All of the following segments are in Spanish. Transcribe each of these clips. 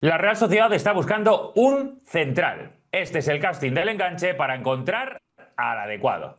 La Real Sociedad está buscando un central. Este es el casting del enganche para encontrar al adecuado.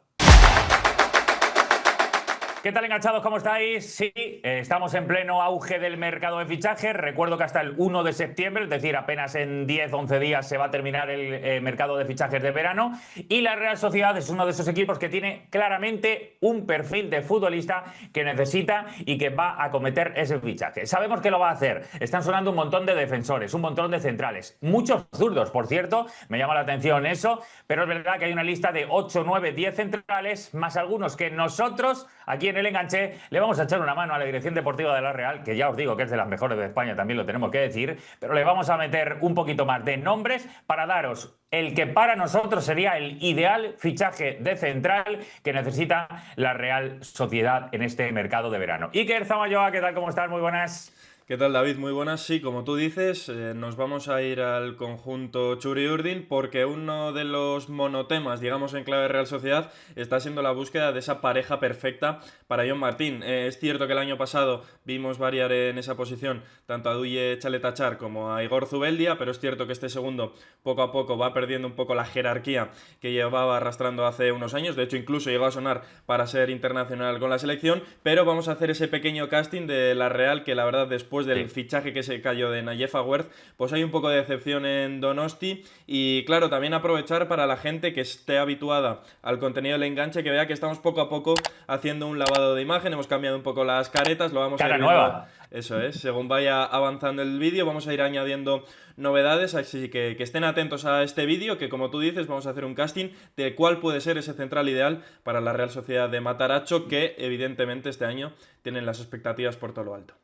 ¿Qué tal, enganchados? ¿Cómo estáis? Sí, estamos en pleno auge del mercado de fichajes. Recuerdo que hasta el 1 de septiembre, es decir, apenas en 10-11 días se va a terminar el mercado de fichajes de verano. Y la Real Sociedad es uno de esos equipos que tiene claramente un perfil de futbolista que necesita y que va a cometer ese fichaje. Sabemos que lo va a hacer. Están sonando un montón de defensores, un montón de centrales. Muchos zurdos, por cierto. Me llama la atención eso. Pero es verdad que hay una lista de 8, 9, 10 centrales, más algunos que nosotros, aquí en el enganche, le vamos a echar una mano a la dirección deportiva de la Real, que ya os digo que es de las mejores de España, también lo tenemos que decir, pero le vamos a meter un poquito más de nombres para daros el que para nosotros sería el ideal fichaje de central que necesita la Real Sociedad en este mercado de verano. Iker Zamayoa, ¿qué tal? ¿Cómo estás? Muy buenas. ¿Qué tal, David? Muy buenas. Sí, como tú dices, nos vamos a ir al conjunto Churi-Urdin porque uno de los monotemas, digamos en clave Real Sociedad, está siendo la búsqueda de esa pareja perfecta para John Martín. Es cierto que el año pasado vimos variar en esa posición tanto a Duye Chaletachar como a Igor Zubeldia, pero es cierto que este segundo poco a poco va perdiendo un poco la jerarquía que llevaba arrastrando hace unos años. De hecho, incluso llegó a sonar para ser internacional con la selección, pero vamos a hacer ese pequeño casting de la Real que la verdad después del Sí. fichaje que se cayó de Nayef Aguerd, pues hay un poco de decepción en Donosti y claro, también aprovechar para la gente que esté habituada al contenido del enganche, que vea que estamos poco a poco haciendo un lavado de imagen, hemos cambiado un poco las caretas, lo vamos a ir Cara viendo, nueva. eso es, según vaya avanzando el vídeo, vamos a ir añadiendo novedades, así que estén atentos a este vídeo, que como tú dices, vamos a hacer un casting de cuál puede ser ese central ideal para la Real Sociedad de Mataracho, que evidentemente este año tienen las expectativas por todo lo alto.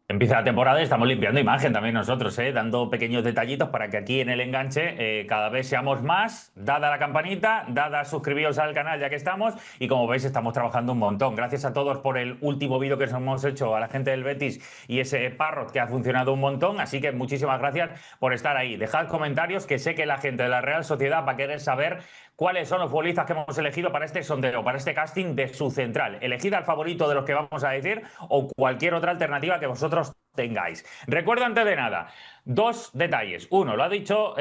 Empieza la temporada y estamos limpiando imagen también nosotros, dando pequeños detallitos para que aquí en el enganche cada vez seamos más. Dada la campanita, dada suscribiros al canal ya que estamos y como veis estamos trabajando un montón. Gracias a todos por el último vídeo que nos hemos hecho a la gente del Betis y ese Parrot que ha funcionado un montón. Así que muchísimas gracias por estar ahí. Dejad comentarios que sé que la gente de la Real Sociedad va a querer saber cuáles son los futbolistas que hemos elegido para este sondeo, para este casting de su central. Elegid al favorito de los que vamos a decir o cualquier otra alternativa que vosotros tengáis. Recuerda antes de nada, dos detalles. Uno, lo ha dicho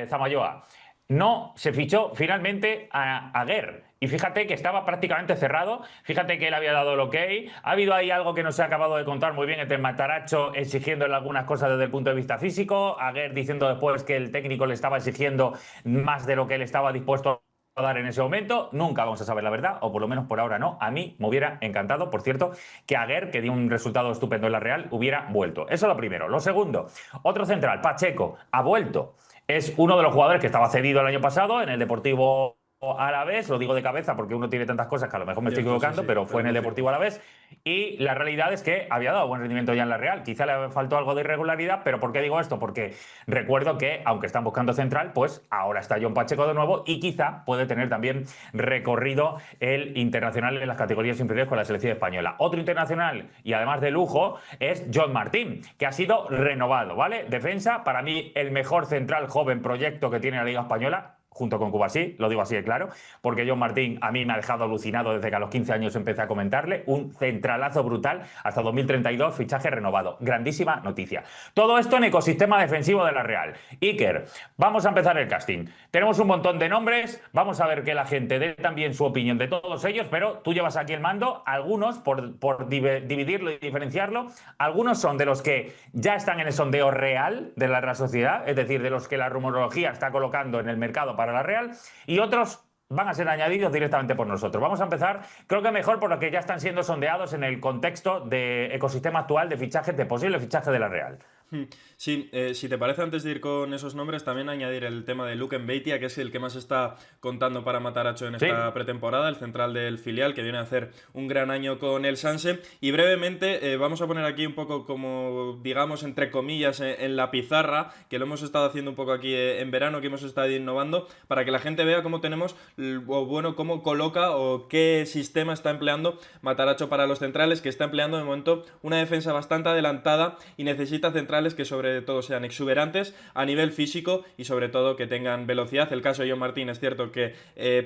Zamayoa, no se fichó finalmente a Aguer. Y fíjate que estaba prácticamente cerrado, fíjate que él había dado el ok, ha habido ahí algo que no se ha acabado de contar muy bien entre Mataracho exigiéndole algunas cosas desde el punto de vista físico, Aguer diciendo después que el técnico le estaba exigiendo más de lo que él estaba dispuesto a dar en ese momento. Nunca vamos a saber la verdad, o por lo menos por ahora no. A mí me hubiera encantado, por cierto, que Aguer, que dio un resultado estupendo en la Real, hubiera vuelto. Eso es lo primero. Lo segundo, otro central, Pacheco, ha vuelto. Es uno de los jugadores que estaba cedido el año pasado en el Deportivo Alavés, lo digo de cabeza porque uno tiene tantas cosas que a lo mejor me estoy Cierto, sí, equivocando, sí, pero fue en el totalmente Deportivo cierto. Alavés y la realidad es que había dado buen rendimiento ya en la Real. Quizá le faltó algo de irregularidad, pero ¿por qué digo esto? Porque recuerdo que, aunque están buscando central, pues ahora está John Pacheco de nuevo y quizá puede tener también recorrido el internacional en las categorías inferiores con la selección española. Otro internacional y además de lujo es John Martín, que ha sido renovado, ¿vale? Defensa, para mí el mejor central joven proyecto que tiene la Liga Española, junto con Cubasí, lo digo así de claro, porque John Martín a mí me ha dejado alucinado desde que a los 15 años empecé a comentarle, un centralazo brutal hasta 2032, fichaje renovado. Grandísima noticia. Todo esto en ecosistema defensivo de la Real. Iker, vamos a empezar el casting. Tenemos un montón de nombres, vamos a ver que la gente dé también su opinión de todos ellos, pero tú llevas aquí el mando, algunos, por dividirlo y diferenciarlo, algunos son de los que ya están en el sondeo real de la Real Sociedad, es decir, de los que la rumorología está colocando en el mercado para la Real, y otros van a ser añadidos directamente por nosotros. Vamos a empezar, creo que mejor por los que ya están siendo sondeados en el contexto de ecosistema actual de fichajes, de posible fichaje de la Real. Sí, si te parece, antes de ir con esos nombres, también añadir el tema de Luke Mbeitia, que es el que más está contando para Mataracho en esta Sí, pretemporada, el central del filial, que viene a hacer un gran año con el Sanse. Y brevemente, vamos a poner aquí un poco como, digamos, entre comillas, en la pizarra, que lo hemos estado haciendo un poco aquí en verano, que hemos estado innovando, para que la gente vea cómo tenemos, o bueno, cómo coloca o qué sistema está empleando Mataracho para los centrales, que está empleando de momento una defensa bastante adelantada y necesita centrales centrales que sobre todo sean exuberantes a nivel físico y sobre todo que tengan velocidad. El caso de John Martín es cierto que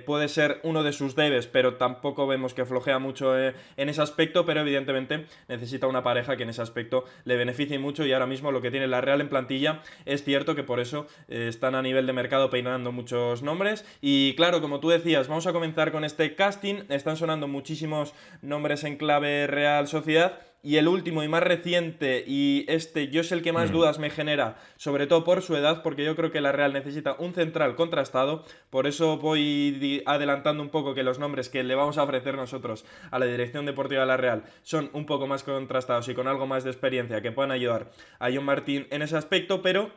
puede ser uno de sus debes, pero tampoco vemos que flojea mucho en ese aspecto, pero evidentemente necesita una pareja que en ese aspecto le beneficie mucho y ahora mismo lo que tiene la Real en plantilla es cierto que por eso están a nivel de mercado peinando muchos nombres y claro, como tú decías, vamos a comenzar con este casting, están sonando muchísimos nombres en clave Real Sociedad. Y el último y más reciente, y este yo es el que más dudas me genera, sobre todo por su edad, porque yo creo que la Real necesita un central contrastado, por eso voy adelantando un poco que los nombres que le vamos a ofrecer nosotros a la dirección deportiva de la Real son un poco más contrastados y con algo más de experiencia que puedan ayudar a John Martín en ese aspecto, pero...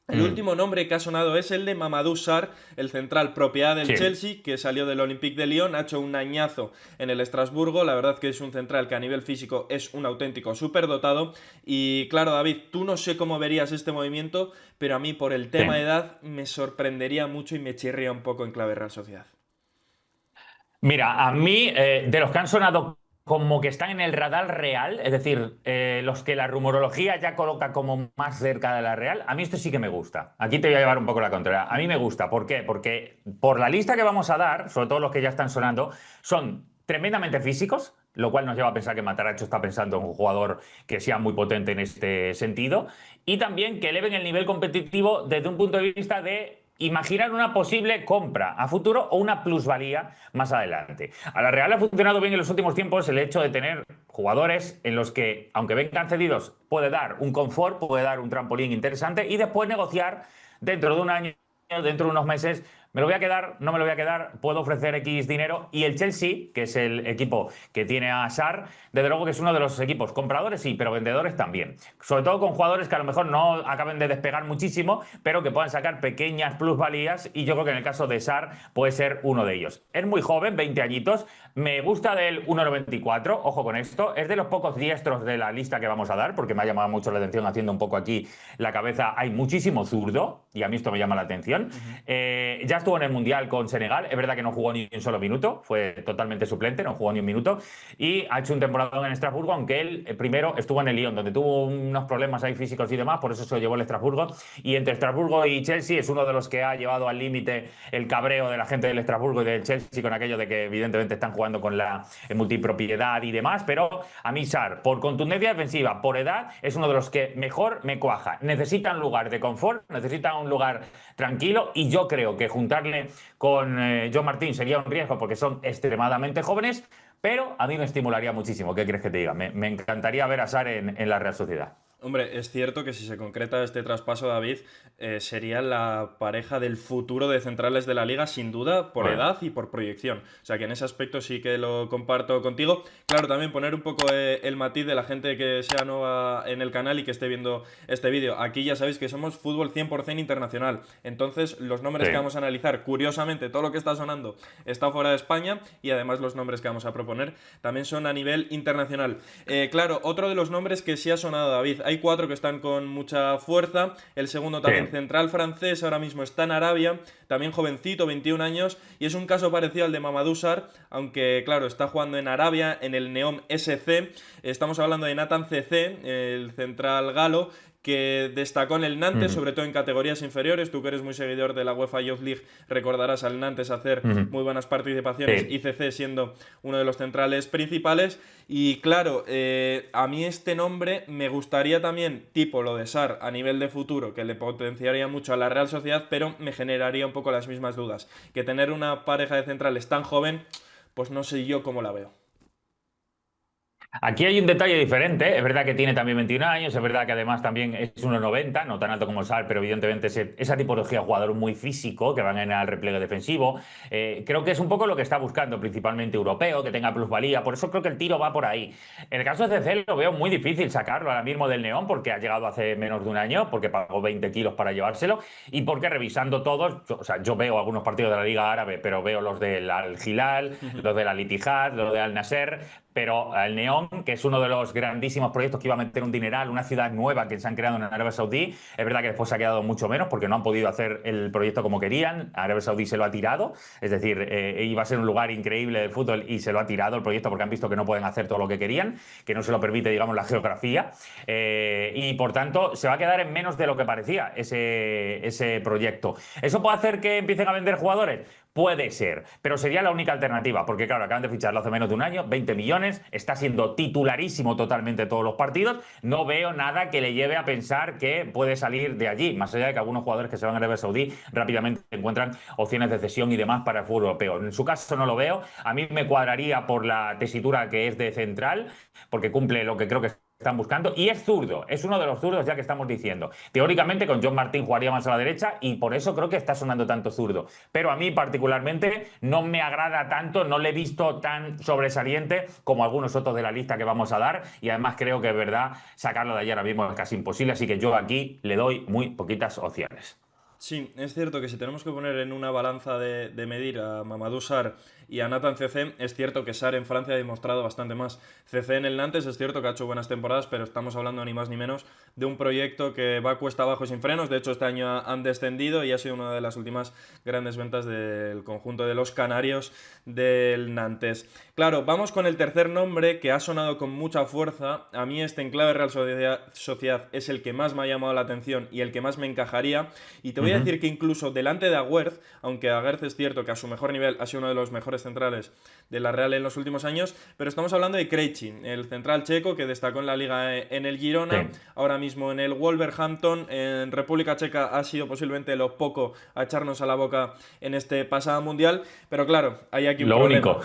El último nombre que ha sonado es el de Mamadou Sarr, el central propiedad del Chelsea, que salió del Olympique de Lyon, ha hecho un añazo en el Estrasburgo, la verdad que es un central que a nivel físico es un auténtico superdotado y claro David, tú no sé cómo verías este movimiento, pero a mí por el tema de edad me sorprendería mucho y me chirría un poco en clave Real Sociedad. Mira, a mí, de los que han sonado como que están en el radar real, es decir, los que la rumorología ya coloca como más cerca de la real, a mí esto sí que me gusta. Aquí te voy a llevar un poco la contraria. A mí me gusta. ¿Por qué? Porque por la lista que vamos a dar, sobre todo los que ya están sonando, son tremendamente físicos, lo cual nos lleva a pensar que Matarazzo está pensando en un jugador que sea muy potente en este sentido, y también que eleven el nivel competitivo desde un punto de vista de imaginar una posible compra a futuro o una plusvalía más adelante. A la Real ha funcionado bien en los últimos tiempos el hecho de tener jugadores en los que, aunque vengan cedidos, puede dar un confort, puede dar un trampolín interesante y después negociar dentro de un año, dentro de unos meses. ¿Me lo voy a quedar? ¿No me lo voy a quedar? ¿Puedo ofrecer X dinero? Y el Chelsea, que es el equipo que tiene a Sarr, desde luego que es uno de los equipos compradores, sí, pero vendedores también. Sobre todo con jugadores que a lo mejor no acaben de despegar muchísimo, pero que puedan sacar pequeñas plusvalías y yo creo que en el caso de Sarr puede ser uno de ellos. Es muy joven, 20 añitos, me gusta del 1,94, ojo con esto, es de los pocos diestros de la lista que vamos a dar, porque me ha llamado mucho la atención haciendo un poco aquí la cabeza, hay muchísimo zurdo, y a mí esto me llama la atención. Ya estuvo en el Mundial con Senegal, es verdad que no jugó ni un solo minuto, fue totalmente suplente, no jugó ni un minuto, y ha hecho un temporadón en Estrasburgo, aunque él primero estuvo en el Lyon, donde tuvo unos problemas ahí físicos y demás, por eso se lo llevó el Estrasburgo, y entre Estrasburgo y Chelsea es uno de los que ha llevado al límite el cabreo de la gente del Estrasburgo y del Chelsea con aquello de que evidentemente están jugando con la multipropiedad y demás, pero a mí Sarr, por contundencia defensiva, por edad, es uno de los que mejor me cuaja. Necesita un lugar de confort, necesita un lugar tranquilo y yo creo que juntarle con John Martín sería un riesgo porque son extremadamente jóvenes, pero a mí me estimularía muchísimo. ¿Qué quieres que te diga? Me encantaría ver a Sarr en la Real Sociedad. Hombre, es cierto que si se concreta este traspaso, David, sería la pareja del futuro de centrales de la liga, sin duda, por edad y por proyección. O sea que en ese aspecto sí que lo comparto contigo. Claro, también poner un poco el matiz de la gente que sea nueva en el canal y que esté viendo este vídeo. Aquí ya sabéis que somos fútbol 100% internacional. Entonces, los nombres que vamos a analizar, curiosamente, todo lo que está sonando está fuera de España y además los nombres que vamos a proponer también son a nivel internacional. Claro, otro de los nombres que sí ha sonado, David. Hay 4 que están con mucha fuerza. El segundo también central francés, ahora mismo está en Arabia, también jovencito, 21 años, y es un caso parecido al de Mamadou Sarr, aunque claro, está jugando en Arabia, en el Neom SC. Estamos hablando de Nathan CC, el central galo, que destacó en el Nantes, sobre todo en categorías inferiores. Tú que eres muy seguidor de la UEFA Youth League, recordarás al Nantes hacer muy buenas participaciones, y CC siendo uno de los centrales principales. Y claro, a mí este nombre me gustaría también, tipo lo de Sarr, a nivel de futuro, que le potenciaría mucho a la Real Sociedad, pero me generaría un poco las mismas dudas. Que tener una pareja de centrales tan joven, pues no sé yo cómo la veo. Aquí hay un detalle diferente, es verdad que tiene también 21 años, es verdad que además también es 1,90, no tan alto como Sarr, pero evidentemente esa tipología de jugador muy físico que van en el repliegue defensivo. Creo que es un poco lo que está buscando, principalmente europeo, que tenga plusvalía, por eso creo que el tiro va por ahí. En el caso de CC lo veo muy difícil sacarlo ahora mismo del Neón, porque ha llegado hace menos de un año, porque pagó 20 kilos para llevárselo, y porque revisando todos, yo veo algunos partidos de la Liga Árabe, pero veo los del Al Hilal, los del Al Ittihad, los del Al Nasser. pero el Neón, que es uno de los grandísimos proyectos que iba a meter un dineral, una ciudad nueva que se han creado en Arabia Saudí, es verdad que después se ha quedado mucho menos porque no han podido hacer el proyecto como querían. Arabia Saudí se lo ha tirado, es decir, iba a ser un lugar increíble del fútbol y se lo ha tirado el proyecto porque han visto que no pueden hacer todo lo que querían, que no se lo permite, digamos, la geografía, y por tanto se va a quedar en menos de lo que parecía ese proyecto. ¿Eso puede hacer que empiecen a vender jugadores? Puede ser, pero sería la única alternativa, porque claro, acaban de ficharlo hace menos de un año, 20 millones, está siendo titularísimo totalmente todos los partidos, no veo nada que le lleve a pensar que puede salir de allí, más allá de que algunos jugadores que se van a Arabia Saudí rápidamente encuentran opciones de cesión y demás para el fútbol europeo. En su caso no lo veo, a mí me cuadraría por la tesitura que es de central, porque cumple lo que creo que están buscando, y es zurdo, es uno de los zurdos ya que estamos diciendo. Teóricamente con John Martín jugaría más a la derecha y por eso creo que está sonando tanto zurdo. Pero a mí particularmente no me agrada tanto, no le he visto tan sobresaliente como algunos otros de la lista que vamos a dar, y además creo que es verdad, sacarlo de allí ahora mismo es casi imposible, así que yo aquí le doy muy poquitas opciones. Sí, es cierto que si tenemos que poner en una balanza de medir a Mamadou Sarr y a Nathan Cecé, es cierto que Sarr en Francia ha demostrado bastante más. Cecé en el Nantes es cierto que ha hecho buenas temporadas, pero estamos hablando ni más ni menos de un proyecto que va cuesta abajo y sin frenos. De hecho, este año han descendido y ha sido una de las últimas grandes ventas del conjunto de los canarios del Nantes. Claro, vamos con el tercer nombre que ha sonado con mucha fuerza. A mí este en clave Real Sociedad es el que más me ha llamado la atención y el que más me encajaría. Y te voy a decir que incluso delante de Aguerd, aunque Aguerd es cierto que a su mejor nivel ha sido uno de los mejores centrales de la Real en los últimos años, pero estamos hablando de Krejci, el central checo que destacó en la liga en el Girona, Sí. ahora mismo en el Wolverhampton, en República Checa ha sido posiblemente lo poco a echarnos a la boca en este pasado mundial, pero claro, hay aquí un Lo problema. único.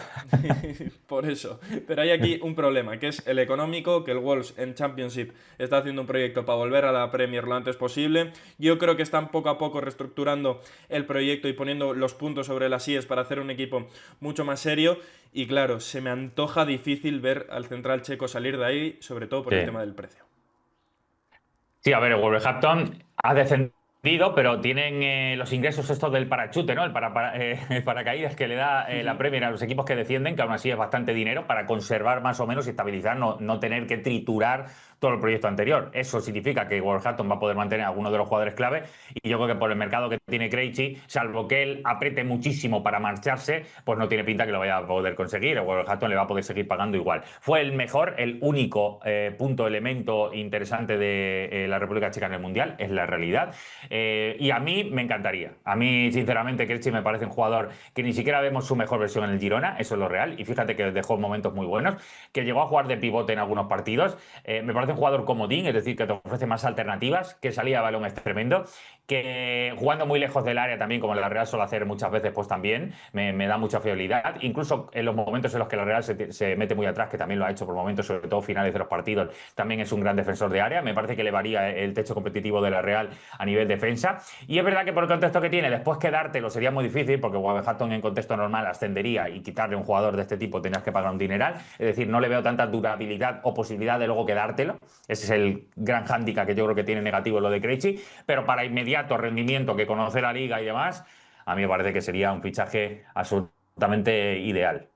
Por eso, pero hay aquí un problema, que es el económico, que el Wolves en Championship está haciendo un proyecto para volver a la Premier lo antes posible. Yo creo que están poco a poco reestructurando el proyecto y poniendo los puntos sobre las IES para hacer un equipo mucho más serio. Y claro, se me antoja difícil ver al central checo salir de ahí, sobre todo por el Sí. tema del precio. Sí, a ver, el Wolverhampton ha descendido, pero tienen los ingresos estos del parachute, ¿no? El paracaídas que le da la Premier a los equipos que descienden, que aún así es bastante dinero para conservar más o menos y estabilizar, no tener que triturar todo el proyecto anterior. Eso significa que Wolverhampton va a poder mantener a algunos de los jugadores clave, y yo creo que por el mercado que tiene Krejci, salvo que él apriete muchísimo para marcharse, pues no tiene pinta que lo vaya a poder conseguir. El Wolverhampton le va a poder seguir pagando igual. Fue el mejor, el único elemento interesante de la República Checa en el Mundial, es la realidad. Y a mí me encantaría. A mí, sinceramente, Krejci me parece un jugador que ni siquiera vemos su mejor versión en el Girona, eso es lo real, y fíjate que dejó momentos muy buenos, que llegó a jugar de pivote en algunos partidos. Me parece un jugador comodín, es decir, que te ofrece más alternativas, que salida a balón es tremendo, que jugando muy lejos del área también, como la Real suele hacer muchas veces, pues también me da mucha fiabilidad. Incluso en los momentos en los que la Real se mete muy atrás, que también lo ha hecho por momentos, sobre todo finales de los partidos, también es un gran defensor de área. Me parece que le varía el techo competitivo de la Real a nivel defensa. Y es verdad que por el contexto que tiene, después quedártelo sería muy difícil, porque Wolverhampton en contexto normal ascendería y quitarle un jugador de este tipo tenías que pagar un dineral. Es decir, no le veo tanta durabilidad o posibilidad de luego quedártelo. Ese es el gran hándicap que yo creo que tiene negativo lo de Krejci, pero para inmediato rendimiento, que conoce la liga y demás, a mí me parece que sería un fichaje absolutamente ideal.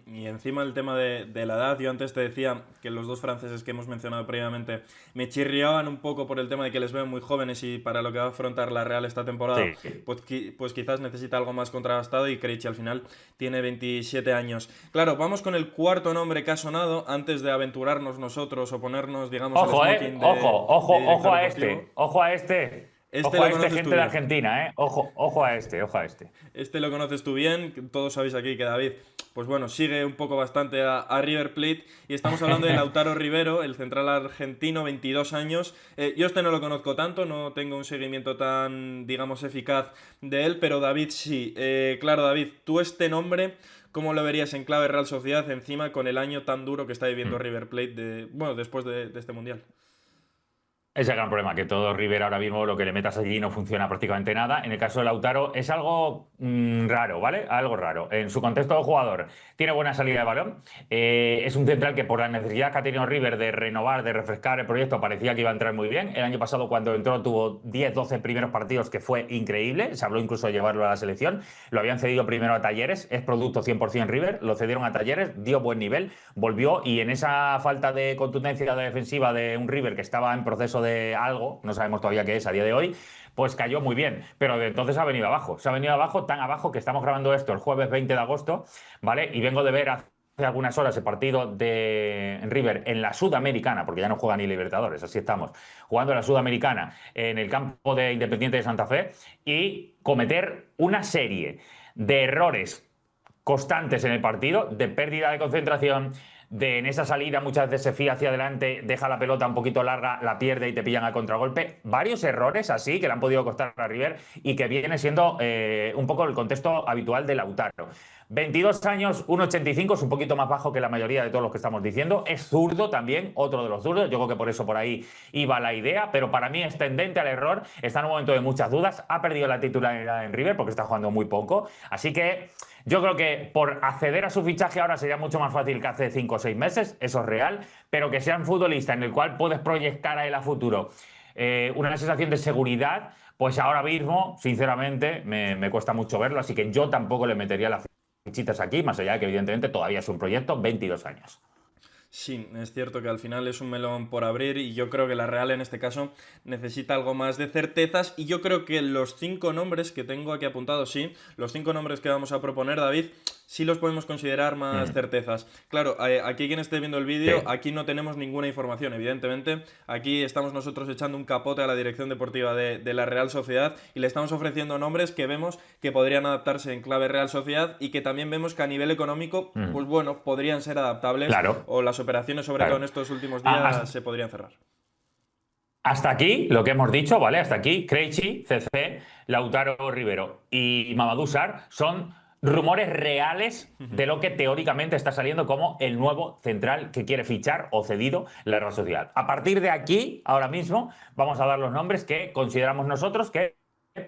Y encima el tema de la edad, yo antes te decía que los dos franceses que hemos mencionado previamente me chirriaban un poco por el tema de que les veo muy jóvenes y para lo que va a afrontar la Real esta temporada, Sí. pues, pues quizás necesita algo más contrastado, y Krejci al final tiene 27 años. Claro, vamos con el cuarto nombre que ha sonado antes de aventurarnos nosotros o ponernos, digamos, el Ojo, smoking ojo, de ojo director a deportivo. este, ojo a este. Este Ojo lo a este, conoces tú gente de bien. Argentina, ¿eh? Ojo a este, ojo a este. Este lo conoces tú bien, todos sabéis aquí que David, pues bueno, sigue un poco bastante a River Plate, y estamos hablando de Lautaro Rivero, el central argentino, 22 años. Yo este no lo conozco tanto, no tengo un seguimiento tan, digamos, eficaz de él, pero David sí. Claro, David, tú este nombre, ¿cómo lo verías en clave Real Sociedad encima con el año tan duro que está viviendo River Plate bueno, después de este mundial? Es el gran problema, que todo River ahora mismo lo que le metas allí no funciona prácticamente nada. En el caso de Lautaro es algo raro, ¿vale? Algo raro. En su contexto de jugador, tiene buena salida de balón. Es un central que por la necesidad que ha tenido River de renovar, de refrescar el proyecto, parecía que iba a entrar muy bien. El año pasado, cuando entró, tuvo 10, 12 primeros partidos, que fue increíble. Se habló incluso de llevarlo a la selección. Lo habían cedido primero a Talleres, es producto 100% River. Lo cedieron a Talleres, dio buen nivel, volvió y en esa falta de contundencia defensiva de un River que estaba en proceso de algo, no sabemos todavía qué es a día de hoy, pues cayó muy bien, pero de entonces ha venido abajo. Se ha venido abajo, tan abajo que estamos grabando esto el jueves 20 de agosto, ¿vale? Y vengo de ver hace algunas horas el partido de River en la Sudamericana, porque ya no juega ni Libertadores, así estamos, jugando en la Sudamericana en el campo de Independiente de Santa Fe y cometer una serie de errores constantes en el partido, de pérdida de concentración, de en esa salida muchas veces se fía hacia adelante, deja la pelota un poquito larga, la pierde y te pillan a contragolpe. Varios errores así que le han podido costar a River y que viene siendo un poco el contexto habitual de Lautaro. 22 años, 1,85, es un poquito más bajo que la mayoría de todos los que estamos diciendo. Es zurdo también, otro de los zurdos. Yo creo que por eso por ahí iba la idea, pero para mí es tendente al error. Está en un momento de muchas dudas. Ha perdido la titularidad en River porque está jugando muy poco. Así que yo creo que por acceder a su fichaje ahora sería mucho más fácil que hace 5 o 6 meses, eso es real, pero que sea un futbolista en el cual puedes proyectar a él a futuro una sensación de seguridad, pues ahora mismo, sinceramente, me cuesta mucho verlo, así que yo tampoco le metería las fichitas aquí, más allá de que evidentemente todavía es un proyecto, 22 años. Sí, es cierto que al final es un melón por abrir y yo creo que la Real en este caso necesita algo más de certezas y yo creo que los 5 nombres que tengo aquí apuntados, sí, los 5 nombres que vamos a proponer, David, sí los podemos considerar más certezas. Claro, aquí quien esté viendo el vídeo, Sí. aquí no tenemos ninguna información, evidentemente, aquí estamos nosotros echando un capote a la dirección deportiva de la Real Sociedad y le estamos ofreciendo nombres que vemos que podrían adaptarse en clave Real Sociedad y que también vemos que a nivel económico, pues bueno, podrían ser adaptables Claro, o las operaciones, sobre todo claro. en estos últimos Hasta, días, se podrían cerrar. hasta aquí lo que hemos dicho, ¿vale? Hasta aquí, Krejci, CC, Lautaro Rivero y Mamadou Sarr son rumores reales de lo que teóricamente está saliendo como el nuevo central que quiere fichar o cedido la Real Sociedad. A partir de aquí, ahora mismo, vamos a dar los nombres que consideramos nosotros que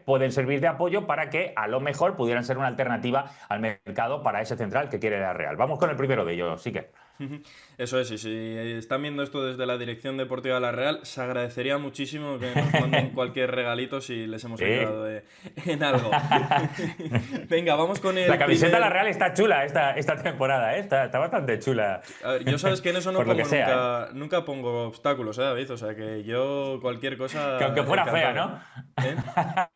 pueden servir de apoyo para que a lo mejor pudieran ser una alternativa al mercado para ese central que quiere la Real. Vamos con el primero de ellos, sí que. Eso es, y si están viendo esto desde la Dirección Deportiva de la Real, se agradecería muchísimo que nos manden cualquier regalito si les hemos ayudado en algo. Venga, vamos con La el camiseta de la primer... Real está chula esta temporada, ¿eh? Está bastante chula. A ver, yo sabes que en eso no Por lo que pongo sea, ¿eh? nunca pongo obstáculos, David? O sea que yo cualquier Que aunque cosa fuera fea, encantado. ¿no? ¿Eh?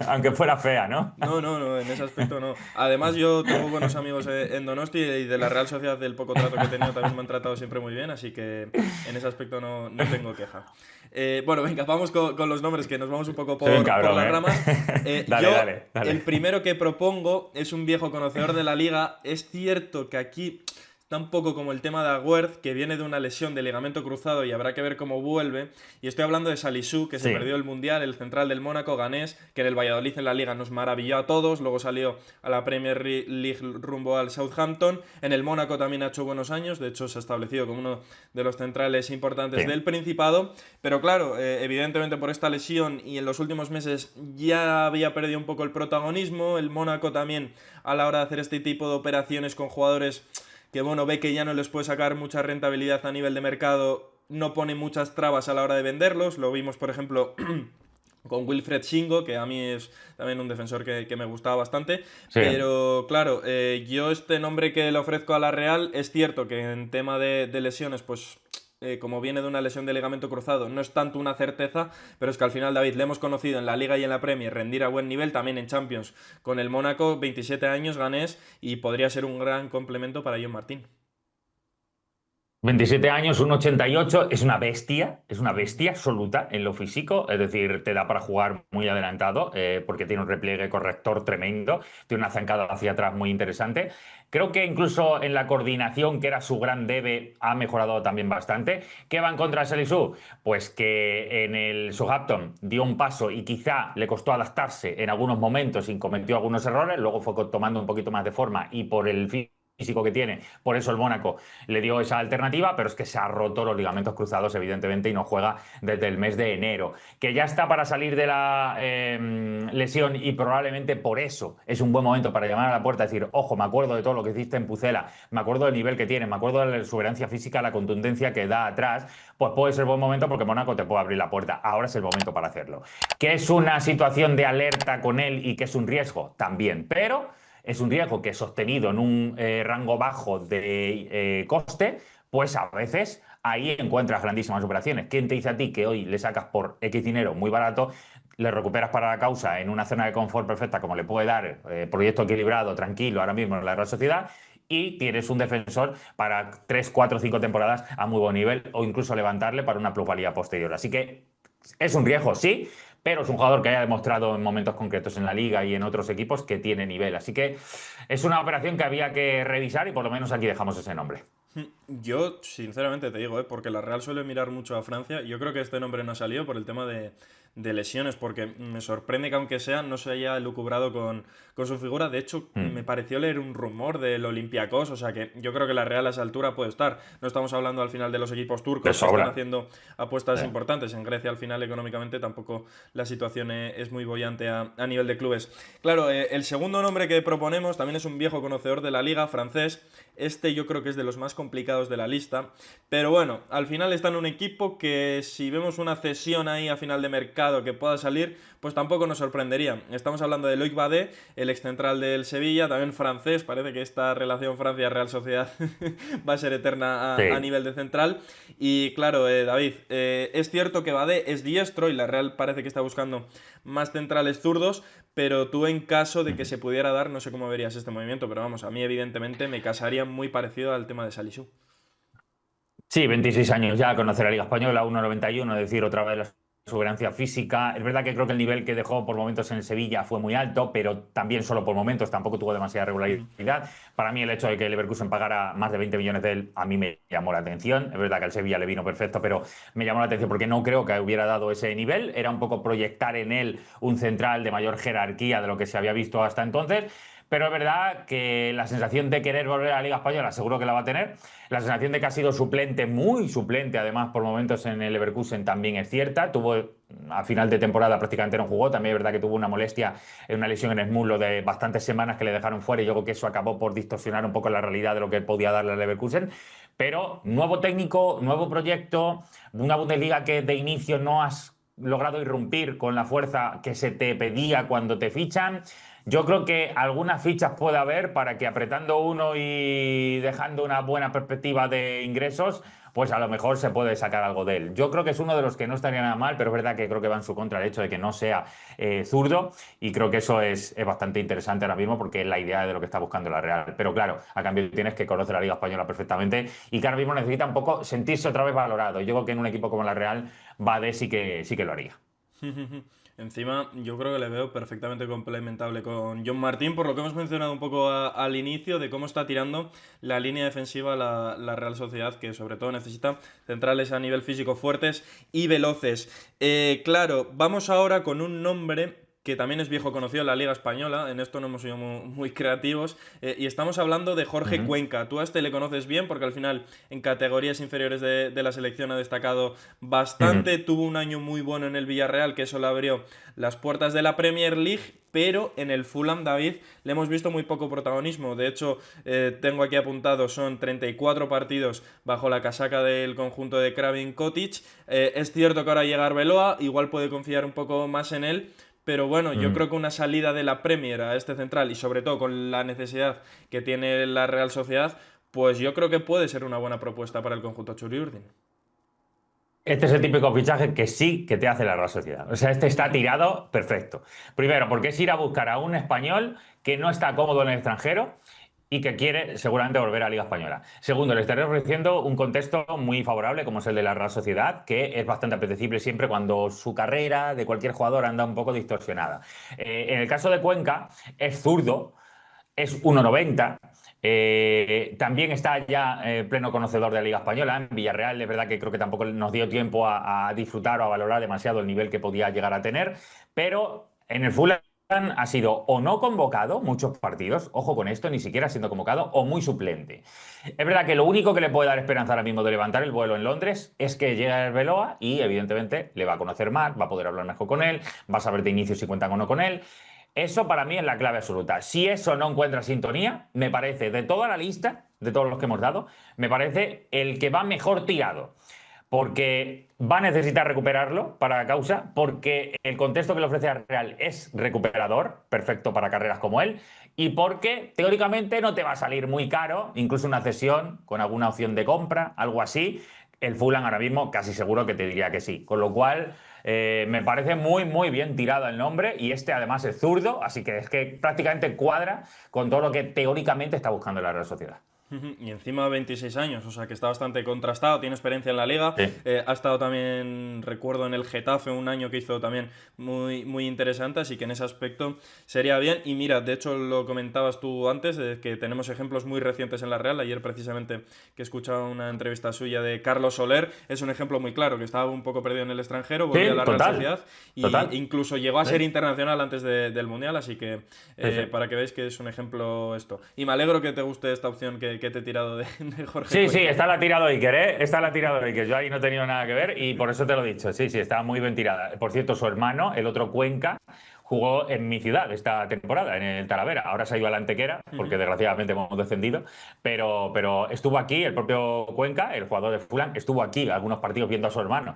Aunque fuera fea, ¿no? No, no, no, en ese aspecto no. Además, yo tengo buenos amigos en Donosti y de la Real Sociedad del poco trato que he tenido también me han tratado siempre muy bien, así que en ese aspecto no tengo queja. Bueno, venga, vamos con los nombres, que nos vamos un poco Soy un por cabrón, las ¿eh? ramas. Dale, Yo, dale, dale. el primero que propongo es un viejo conocedor de la liga. Es cierto que aquí está un poco como el tema de Agüerd, que viene de una lesión de ligamento cruzado y habrá que ver cómo vuelve. Y estoy hablando de Salisu, que se Sí. perdió el Mundial, el central del Mónaco, ganés, que en el Valladolid en la Liga nos maravilló a todos. Luego salió a la Premier League rumbo al Southampton. En el Mónaco también ha hecho buenos años. De hecho, se ha establecido como uno de los centrales importantes Sí. del Principado. Pero claro, evidentemente por esta lesión y en los últimos meses ya había perdido un poco el protagonismo. El Mónaco también, a la hora de hacer este tipo de operaciones con jugadores que bueno, ve que ya no les puede sacar mucha rentabilidad a nivel de mercado, no pone muchas trabas a la hora de venderlos. Lo vimos, por ejemplo, con Wilfred Shingo, que a mí es también un defensor que me gustaba bastante. Sí. Pero claro, yo este nombre que le ofrezco a la Real, es cierto que en tema de lesiones, pues como viene de una lesión de ligamento cruzado, no es tanto una certeza, pero es que al final, David, le hemos conocido en la Liga y en la Premier rendir a buen nivel, también en Champions con el Mónaco, 27 años, ganés, y podría ser un gran complemento para John Martín. 27 años, 1,88, es una bestia absoluta en lo físico, es decir, te da para jugar muy adelantado porque tiene un repliegue corrector tremendo, tiene una zancada hacia atrás muy interesante. Creo que incluso en la coordinación, que era su gran debe, ha mejorado también bastante. ¿Qué va en contra de Salisu? Pues que en el Southampton dio un paso y quizá le costó adaptarse en algunos momentos y cometió algunos errores, luego fue tomando un poquito más de forma y por el físico que tiene. Por eso el Mónaco le dio esa alternativa, pero es que se ha roto los ligamentos cruzados, evidentemente, y no juega desde el mes de enero. Que ya está para salir de la lesión y probablemente por eso es un buen momento para llamar a la puerta y decir, ojo, me acuerdo de todo lo que hiciste en Pucela, me acuerdo del nivel que tiene, me acuerdo de la exuberancia física, la contundencia que da atrás, pues puede ser buen momento porque Mónaco te puede abrir la puerta. Ahora es el momento para hacerlo. ¿Que es una situación de alerta con él y que es un riesgo? También, pero es un riesgo que sostenido en un rango bajo de coste, pues a veces ahí encuentras grandísimas operaciones. ¿Quién te dice a ti que hoy le sacas por X dinero muy barato, le recuperas para la causa en una zona de confort perfecta como le puede dar proyecto equilibrado, tranquilo, ahora mismo en la Real Sociedad, y tienes un defensor para 3, 4, 5 temporadas a muy buen nivel o incluso levantarle para una plusvalía posterior? Así que es un riesgo, sí, pero es un jugador que haya demostrado en momentos concretos en la liga y en otros equipos que tiene nivel. Así que es una operación que había que revisar y por lo menos aquí dejamos ese nombre. Yo, sinceramente te digo, porque la Real suele mirar mucho a Francia. Yo creo que este nombre no ha salido por el tema de lesiones, porque me sorprende que aunque sea no se haya lucubrado con su figura. De hecho, me Mm. pareció leer un rumor del Olympiacos, o sea que yo creo que la Real a esa altura puede estar. No estamos hablando al final de los equipos De turcos que están sobra. haciendo apuestas Eh. importantes. En Grecia al final económicamente tampoco la situación es muy bollante a nivel de clubes. Claro, el segundo nombre que proponemos también es un viejo conocedor de la liga, francés. Este yo creo que es de los más complicados de la lista. Pero bueno, al final está en un equipo que si vemos una cesión ahí a final de mercado que pueda salir, pues tampoco nos sorprendería. Estamos hablando de Loic Badé, el excentral del Sevilla, también francés. Parece que esta relación Francia-Real Sociedad va a ser eterna a Sí. nivel de central. Y claro, David, es cierto que Badé es diestro y la Real parece que está buscando más centrales zurdos, pero tú en caso de que se pudiera dar, no sé cómo verías este movimiento, pero vamos, a mí evidentemente me casaría muy parecido al tema de Salisu. Sí, 26 años ya, conocer la Liga Española, 1,91, es decir, otra vez la exuberancia física. Es verdad que creo que el nivel que dejó por momentos en el Sevilla fue muy alto, pero también solo por momentos, tampoco tuvo demasiada regularidad. Para mí el hecho de que el Leverkusen pagara más de 20 millones de él, a mí me llamó la atención. Es verdad que al Sevilla le vino perfecto, pero me llamó la atención porque no creo que hubiera dado ese nivel. Era un poco proyectar en él un central de mayor jerarquía de lo que se había visto hasta entonces. Pero es verdad que la sensación de querer volver a la Liga Española seguro que la va a tener. La sensación de que ha sido suplente, muy suplente, además, por momentos en el Leverkusen también es cierta. Tuvo, a final de temporada prácticamente no jugó. También es verdad que tuvo una molestia, una lesión en el muslo de bastantes semanas que le dejaron fuera y yo creo que eso acabó por distorsionar un poco la realidad de lo que podía darle al Leverkusen. Pero nuevo técnico, nuevo proyecto, una Bundesliga que de inicio no has logrado irrumpir con la fuerza que se te pedía cuando te fichan. Yo creo que algunas fichas puede haber para que apretando uno y dejando una buena perspectiva de ingresos, pues a lo mejor se puede sacar algo de él. Yo creo que es uno de los que no estaría nada mal, pero es verdad que creo que va en su contra el hecho de que no sea zurdo y creo que eso es bastante interesante ahora mismo porque es la idea de lo que está buscando la Real. Pero claro, a cambio tienes que conocer la Liga Española perfectamente y que ahora mismo necesita un poco sentirse otra vez valorado. Yo creo que en un equipo como la Real, Bade sí que lo haría. Encima, yo creo que le veo perfectamente complementable con John Martín, por lo que hemos mencionado un poco al inicio de cómo está tirando la línea defensiva la Real Sociedad, que sobre todo necesita centrales a nivel físico fuertes y veloces. Claro, vamos ahora con un nombre que también es viejo conocido en la Liga Española, en esto no hemos sido muy creativos, y estamos hablando de Uh Jorge -huh. Cuenca. Tú a este le conoces bien porque al final en categorías inferiores de la selección ha destacado bastante, Uh tuvo un año muy bueno en el Villarreal, que eso le abrió las puertas de la Premier League, pero en el Fulham, David, le hemos visto muy poco protagonismo. De hecho, tengo aquí apuntado, son 34 partidos bajo la casaca del conjunto de Craven Cottage. Es cierto que ahora llega Arbeloa, igual puede confiar un poco más en él, pero bueno, yo -huh. creo que una salida de la Premier a este central y sobre todo con la necesidad que tiene la Real Sociedad, pues yo creo que puede ser una buena propuesta para el conjunto Churiurdin. Este es el típico fichaje que sí que te hace la Real Sociedad. O sea, este está tirado perfecto. Primero, porque es ir a buscar a un español que no está cómodo en el extranjero y que quiere seguramente volver a la Liga Española. Segundo, le estaré ofreciendo un contexto muy favorable como es el de la Real Sociedad, que es bastante apetecible siempre cuando su carrera de cualquier jugador anda un poco distorsionada. En el caso de Cuenca, es zurdo, es 1,90. También está ya pleno conocedor de la Liga Española. En Villarreal es verdad que creo que tampoco nos dio tiempo a disfrutar o a valorar demasiado el nivel que podía llegar a tener, pero en el Fulham ha sido o no convocado muchos partidos, ojo con esto, ni siquiera siendo convocado, o muy suplente. Es verdad que lo único que le puede dar esperanza ahora mismo de levantar el vuelo en Londres es que llegue a Arbeloa y evidentemente le va a conocer más, va a poder hablar mejor con él, va a saber de inicio si cuentan o no con él. Eso para mí es la clave absoluta. Si eso no encuentra sintonía, me parece, de toda la lista, de todos los que hemos dado, me parece el que va mejor tirado. Porque va a necesitar recuperarlo para la causa, porque el contexto que le ofrece a Real es recuperador, perfecto para carreras como él, y porque teóricamente no te va a salir muy caro, incluso una cesión con alguna opción de compra, algo así. El Fulham ahora mismo casi seguro que te diría que sí. Con lo cual, me parece muy, muy bien tirado el nombre y este además es zurdo, así que es que prácticamente cuadra con todo lo que teóricamente está buscando la Real Sociedad. Y encima 26 años, o sea que está bastante contrastado, tiene experiencia en la liga, Sí. ha estado también, recuerdo, en el Getafe un año que hizo también muy, muy interesante, así que en ese aspecto sería bien. Y mira, de hecho lo comentabas tú antes, que tenemos ejemplos muy recientes en la Real, ayer precisamente que escuchaba una entrevista suya de Carlos Soler, es un ejemplo muy claro, que estaba un poco perdido en el extranjero, volvió a Sí, la Real total. Sociedad e Total. incluso llegó a Sí, ser internacional antes del Mundial, así que sí, sí. para que veáis que es un ejemplo esto. Y me alegro que te guste esta opción que te he tirado de Jorge Sí, sí, Cuenca. está la tirado Iker, ¿eh? Está la tirado Iker. Yo ahí no he tenido nada que ver y por eso te lo he dicho. Sí, sí, está muy bien tirada. Por cierto, su hermano, el otro Cuenca, jugó en mi ciudad esta temporada, en el Talavera. Ahora se ha ido a la Antequera, porque desgraciadamente hemos descendido. Pero estuvo aquí, el propio Cuenca, el jugador de Fulham, estuvo aquí algunos partidos viendo a su hermano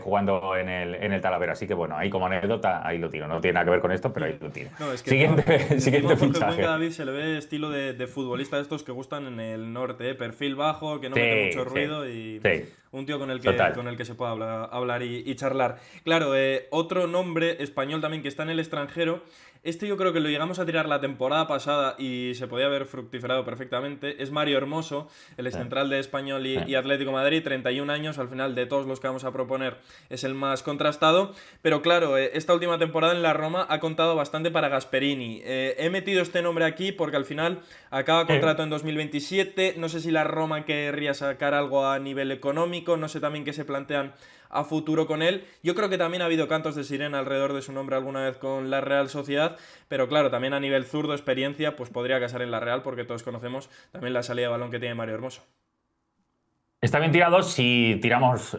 jugando en el Talavera. Así que bueno, ahí como anécdota, ahí lo tiro. No tiene nada que ver con esto, pero ahí lo tiro. No, es que Siguiente, encima siguiente Jorge Cuenca, fichaje. David, se le ve estilo de futbolista de estos que gustan en el norte, perfil bajo, que no mete mucho Sí, sí, ruido y sí, un tío con total. el que se pueda hablar y charlar. Claro, otro nombre español también que está en el extranjero, este yo creo que lo llegamos a tirar la temporada pasada y se podía haber fructificado perfectamente, es Mario Hermoso, el Sí, excentral de Español sí. y Atlético de Madrid, 31 años, al final de todos los que vamos a proponer es el más contrastado, pero claro, esta última temporada en la Roma ha contado bastante para Gasperini. He metido este nombre aquí porque al final acaba Sí. contrato en 2027, no sé si la Roma querría sacar algo a nivel económico, no sé también qué se plantean a futuro con él. Yo creo que también ha habido cantos de sirena alrededor de su nombre alguna vez con la Real Sociedad, pero claro, también a nivel zurdo, experiencia, pues podría casar en la Real porque todos conocemos también la salida de balón que tiene Mario Hermoso. Está bien tirado si tiramos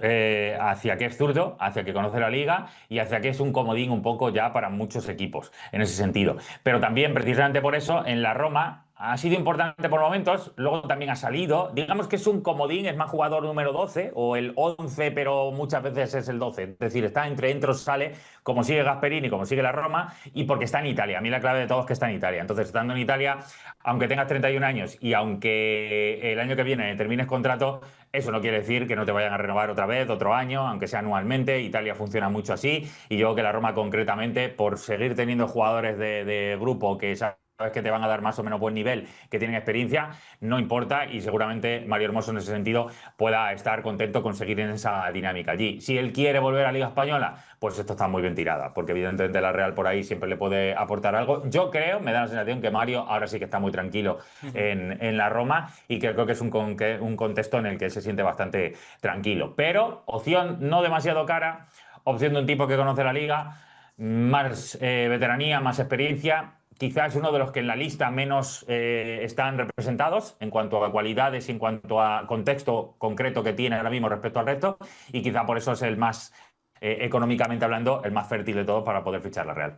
hacia que es zurdo, hacia que conoce la liga y hacia que es un comodín un poco ya para muchos equipos en ese sentido. Pero también, precisamente por eso, en la Roma ha sido importante por momentos, luego también ha salido. Digamos que es un comodín, es más jugador número 12 o el 11, pero muchas veces es el 12. Es decir, está entre entros, sale, como sigue Gasperini, como sigue la Roma, y porque está en Italia. A mí la clave de todo es que está en Italia. Entonces, estando en Italia, aunque tengas 31 años y aunque el año que viene termines contrato, eso no quiere decir que no te vayan a renovar otra vez, otro año, aunque sea anualmente. Italia funciona mucho así y yo creo que la Roma concretamente, por seguir teniendo jugadores de grupo que sabes que te van a dar más o menos buen nivel, que tienen experiencia, no importa y seguramente Mario Hermoso en ese sentido pueda estar contento con seguir en esa dinámica allí. Si él quiere volver a Liga Española, pues esto está muy bien tirada, porque evidentemente la Real por ahí siempre le puede aportar algo. Yo creo, me da la sensación que Mario ahora sí que está muy tranquilo en la Roma y que creo que es un contexto en el que se siente bastante tranquilo. Pero opción no demasiado cara, opción de un tipo que conoce la liga, más veteranía, más experiencia. Quizás uno de los que en la lista menos están representados en cuanto a cualidades y en cuanto a contexto concreto que tiene ahora mismo respecto al resto, y quizá por eso es el más, económicamente hablando, el más fértil de todos para poder fichar la Real.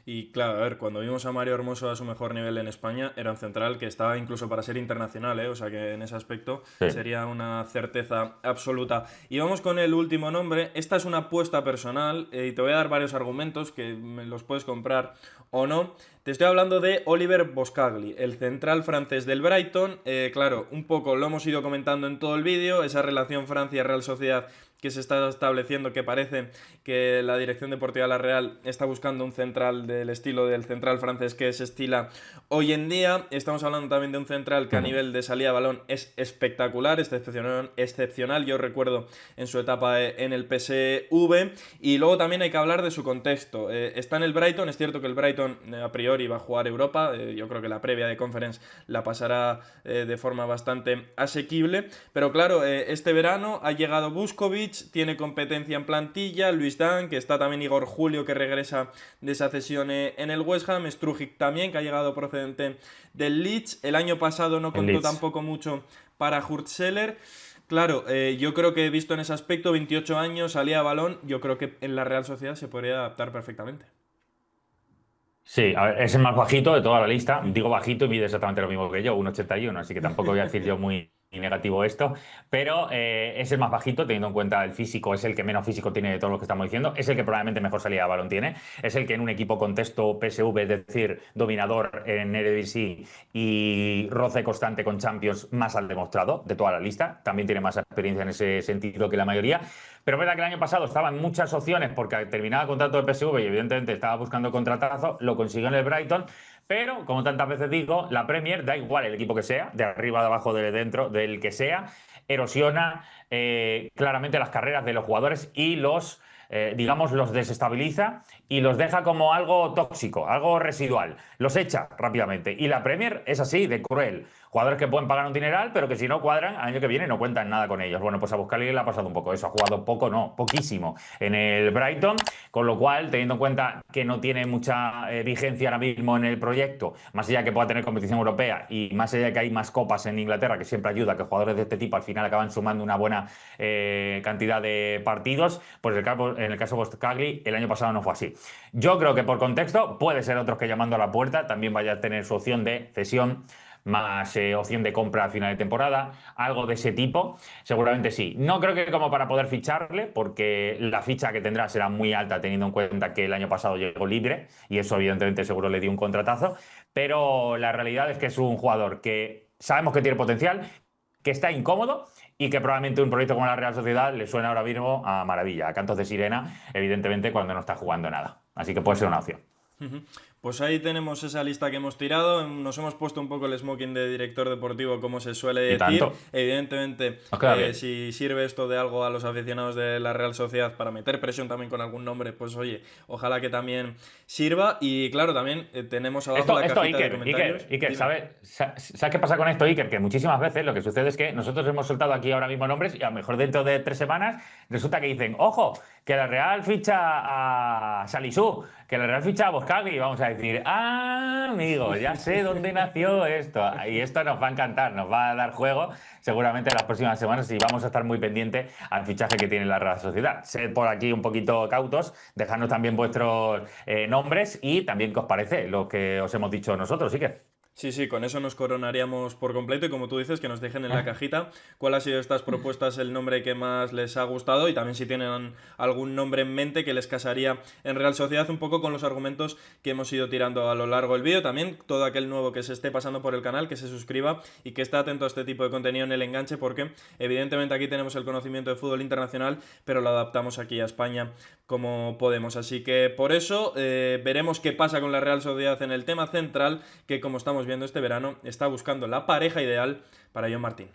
Y claro, a ver, cuando vimos a Mario Hermoso a su mejor nivel en España, era un central que estaba incluso para ser internacional, ¿eh? O sea que en ese aspecto Sí. sería una certeza absoluta. Y vamos con el último nombre. Esta es una apuesta personal y te voy a dar varios argumentos que me los puedes comprar o no. Te estoy hablando de Oliver Boscagli, el central francés del Brighton. Claro, un poco lo hemos ido comentando en todo el vídeo, esa relación Francia-Real Sociedad que se está estableciendo, que parece que la dirección deportiva de la Real está buscando un central del estilo del central francés que se estila hoy en día. Estamos hablando también de un central que a nivel de salida de balón es espectacular, excepcional. Yo recuerdo en su etapa en el PSV. Y luego también hay que hablar de su contexto. Está en el Brighton, es cierto que el Brighton a priori va a jugar Europa. Yo creo que la previa de Conference la pasará de forma bastante asequible. Pero claro, este verano ha llegado Vuskovic, Modric, tiene competencia en plantilla, Luis Dan, que está también Igor Julio, que regresa de esa cesión en el West Ham, Strujic también, que ha llegado procedente del Leeds. El año pasado no El contó Leeds. tampoco mucho para Hurtseller. Claro, yo creo que he visto en ese aspecto, 28 años, salía a balón, yo creo que en la Real Sociedad se podría adaptar perfectamente. Sí, a ver, es el más bajito de toda la lista. Digo bajito y mide exactamente lo mismo que yo, 1,81, así que tampoco voy a decir yo muy negativo esto, pero es el más bajito teniendo en cuenta el físico, es el que menos físico tiene de todos los que estamos diciendo, es el que probablemente mejor salida de balón tiene, es el que en un equipo contexto PSV, es decir, dominador en Eredivisie y roce constante con Champions, más al demostrado de toda la lista. También tiene más experiencia en ese sentido que la mayoría. Pero es verdad que el año pasado estaba en muchas opciones porque terminaba el contrato de PSV y evidentemente estaba buscando contratazo, lo consiguió en el Brighton, pero como tantas veces digo, la Premier, da igual el equipo que sea, de arriba, de abajo, de dentro, del que sea, erosiona claramente las carreras de los jugadores y digamos, los desestabiliza y los deja como algo tóxico, algo residual. Los echa rápidamente. Y la Premier es así, de cruel. Jugadores que pueden pagar un dineral, pero que si no cuadran, al año que viene no cuentan nada con ellos. Bueno, pues a Buscali le ha pasado un poco eso. Ha jugado poco, no, poquísimo en el Brighton, con lo cual, teniendo en cuenta que no tiene mucha vigencia ahora mismo en el proyecto, más allá que pueda tener competición europea y más allá de que hay más copas en Inglaterra, que siempre ayuda a que jugadores de este tipo al final acaban sumando una buena cantidad de partidos, pues en el caso de Buscali el año pasado no fue así. Yo creo que por contexto puede ser otros que llamando a la puerta también vaya a tener su opción de cesión más opción de compra a final de temporada, algo de ese tipo, seguramente sí. No creo que como para poder ficharle, porque la ficha que tendrá será muy alta teniendo en cuenta que el año pasado llegó libre y eso evidentemente seguro le dio un contratazo, pero la realidad es que es un jugador que sabemos que tiene potencial, que está incómodo y que probablemente un proyecto como la Real Sociedad le suena ahora mismo a maravilla, a cantos de sirena, evidentemente cuando no está jugando nada. Así que puede ser una opción. Ujú. Pues ahí tenemos esa lista que hemos tirado. Nos hemos puesto un poco el smoking de director deportivo, como se suele Y decir. tanto. Evidentemente, Nos queda bien. si sirve esto de algo a los aficionados de la Real Sociedad para meter presión también con algún nombre, pues oye, ojalá que también sirva. Y claro, también tenemos abajo la cajita de comentarios. Iker, Dime. ¿sabes qué pasa con esto, Iker? Que muchísimas veces lo que sucede es que nosotros hemos soltado aquí ahora mismo nombres y a lo mejor dentro de 3 semanas resulta que dicen, ojo, que la Real ficha a Salisu, que la Real ficha a Boskagli y vamos a decir, ah, amigo, ya sé dónde nació esto. Y esto nos va a encantar, nos va a dar juego seguramente en las próximas semanas y vamos a estar muy pendientes al fichaje que tiene la Real Sociedad. Sed por aquí un poquito cautos, dejadnos también vuestros nombres y también qué os parece lo que os hemos dicho nosotros, sí que. Sí, sí, con eso nos coronaríamos por completo y como tú dices, que nos dejen en la cajita cuál ha sido de estas propuestas el nombre que más les ha gustado y también si tienen algún nombre en mente que les casaría en Real Sociedad, un poco con los argumentos que hemos ido tirando a lo largo del vídeo. También todo aquel nuevo que se esté pasando por el canal, que se suscriba y que esté atento a este tipo de contenido en el enganche porque evidentemente aquí tenemos el conocimiento de fútbol internacional, pero lo adaptamos aquí a España como podemos. Así que por eso veremos qué pasa con la Real Sociedad en el tema central, que como estamos viendo este verano, está buscando la pareja ideal para John Martín.